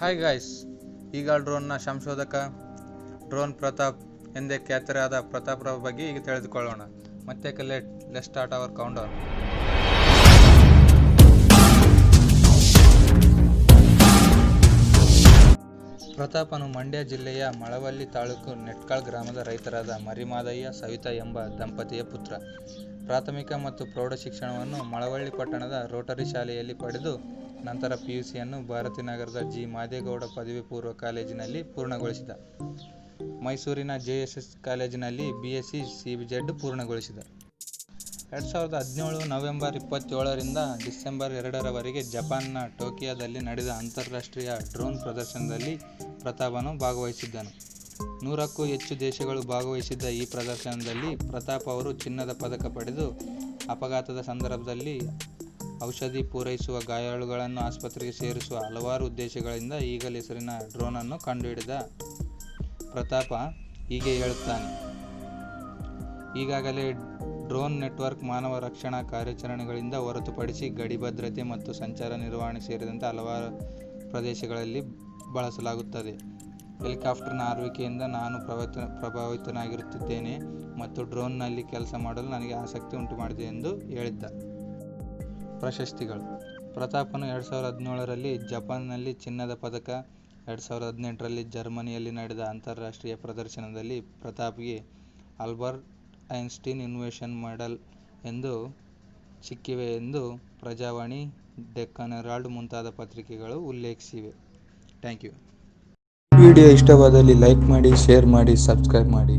Hi guys, ಈಗ ಡ್ರೋನ್ನ ಸಂಶೋಧಕ ಡ್ರೋನ್ ಪ್ರತಾಪ್ ಎಂದೇ ಖ್ಯಾತರಾದ ಪ್ರತಾಪ್ರವರ ಬಗ್ಗೆ ಈಗ ತಿಳಿದುಕೊಳ್ಳೋಣ. ಮತ್ತೆ ಲೆಟ್ಸ್ ಸ್ಟಾರ್ಟ್ ಅವರ್ ಕೌಂಟ್ಡೌನ್. ಪ್ರತಾಪನು ಮಂಡ್ಯ ಜಿಲ್ಲೆಯ ಮಳವಳ್ಳಿ ತಾಲೂಕು ನೆಟ್ಕಾಳ್ ಗ್ರಾಮದ ರೈತರಾದ ಮರಿಮಾದಯ್ಯ ಸವಿತಾ ಎಂಬ ದಂಪತಿಯ ಪುತ್ರ. ಪ್ರಾಥಮಿಕ ಮತ್ತು ಪ್ರೌಢ ಶಿಕ್ಷಣವನ್ನು ಮಳವಳ್ಳಿ ಪಟ್ಟಣದ ರೋಟರಿ ಶಾಲೆಯಲ್ಲಿ ಪಡೆದು ನಂತರ ಪಿಯುಸಿಯನ್ನು ಭಾರತೀನಗರದ ಜಿ ಮಾದೇಗೌಡ ಪದವಿ ಪೂರ್ವ ಕಾಲೇಜಿನಲ್ಲಿ ಪೂರ್ಣಗೊಳಿಸಿದ. ಮೈಸೂರಿನ JSS ಕಾಲೇಜಿನಲ್ಲಿ BSc CBZ ಪೂರ್ಣಗೊಳಿಸಿದ. 2017 ನವೆಂಬರ್ 27ರಿಂದ ಡಿಸೆಂಬರ್ 2ರವರೆಗೆ ಜಪಾನ್ನ ಟೋಕಿಯೋದಲ್ಲಿ ನಡೆದ ಅಂತಾರಾಷ್ಟ್ರೀಯ ಡ್ರೋನ್ ಪ್ರದರ್ಶನದಲ್ಲಿ ಪ್ರತಾಪನು ಭಾಗವಹಿಸಿದ್ದನು. 100ಕ್ಕೂ ಹೆಚ್ಚು ದೇಶಗಳು ಭಾಗವಹಿಸಿದ್ದ ಈ ಪ್ರದರ್ಶನದಲ್ಲಿ ಪ್ರತಾಪ್ ಅವರು ಚಿನ್ನದ ಪದಕ ಪಡೆದು, ಅಪಘಾತದ ಸಂದರ್ಭದಲ್ಲಿ ಔಷಧಿ ಪೂರೈಸುವ, ಗಾಯಾಳುಗಳನ್ನು ಆಸ್ಪತ್ರೆಗೆ ಸೇರಿಸುವ ಹಲವಾರು ಉದ್ದೇಶಗಳಿಂದ ಈಗಲ್ ಹೆಸರಿನ ಡ್ರೋನನ್ನು ಕಂಡುಹಿಡಿದ ಪ್ರತಾಪ ಹೀಗೆ ಹೇಳುತ್ತಾನೆ. ಈಗಾಗಲೇ ಡ್ರೋನ್ ನೆಟ್ವರ್ಕ್ ಮಾನವ ರಕ್ಷಣಾ ಕಾರ್ಯಾಚರಣೆಗಳಿಂದ ಹೊರತುಪಡಿಸಿ ಗಡಿ ಭದ್ರತೆ ಮತ್ತು ಸಂಚಾರ ನಿರ್ವಹಣೆ ಸೇರಿದಂತೆ ಹಲವಾರು ಪ್ರದೇಶಗಳಲ್ಲಿ ಬಳಸಲಾಗುತ್ತದೆ. ಹೆಲಿಕಾಪ್ಟರ್ನ ಹಾರುವಿಕೆಯಿಂದ ನಾನು ಪ್ರಭಾವಿತನಾಗಿರುತ್ತಿದ್ದೇನೆ ಮತ್ತು ಡ್ರೋನ್ನಲ್ಲಿ ಕೆಲಸ ಮಾಡಲು ನನಗೆ ಆಸಕ್ತಿ ಉಂಟುಮಾಡಿದೆ ಎಂದು ಹೇಳಿದ್ದ. ಪ್ರಶಸ್ತಿಗಳು. ಪ್ರತಾಪನು 2017ರಲ್ಲಿ ಜಪಾನ್ನಲ್ಲಿ ಚಿನ್ನದ ಪದಕ, 2018ರಲ್ಲಿ ಜರ್ಮನಿಯಲ್ಲಿ ನಡೆದ ಅಂತಾರಾಷ್ಟ್ರೀಯ ಪ್ರದರ್ಶನದಲ್ಲಿ ಪ್ರತಾಪ್ಗೆ ಆಲ್ಬರ್ಟ್ ಐನ್ಸ್ಟೀನ್ ಇನ್ನೋವೇಷನ್ ಮೆಡಲ್ ಎಂದು ಸಿಕ್ಕಿವೆ ಎಂದು ಪ್ರಜಾವಾಣಿ, ಡೆಕ್ಕನ್ ಹೆರಾಲ್ಡ್ ಮುಂತಾದ ಪತ್ರಿಕೆಗಳು ಉಲ್ಲೇಖಿಸಿವೆ. Thank you. ವಿಡಿಯೋ ಇಷ್ಟವಾದಲ್ಲಿ ಲೈಕ್ ಮಾಡಿ, ಶೇರ್ ಮಾಡಿ, ಸಬ್ಸ್ಕ್ರೈಬ್ ಮಾಡಿ.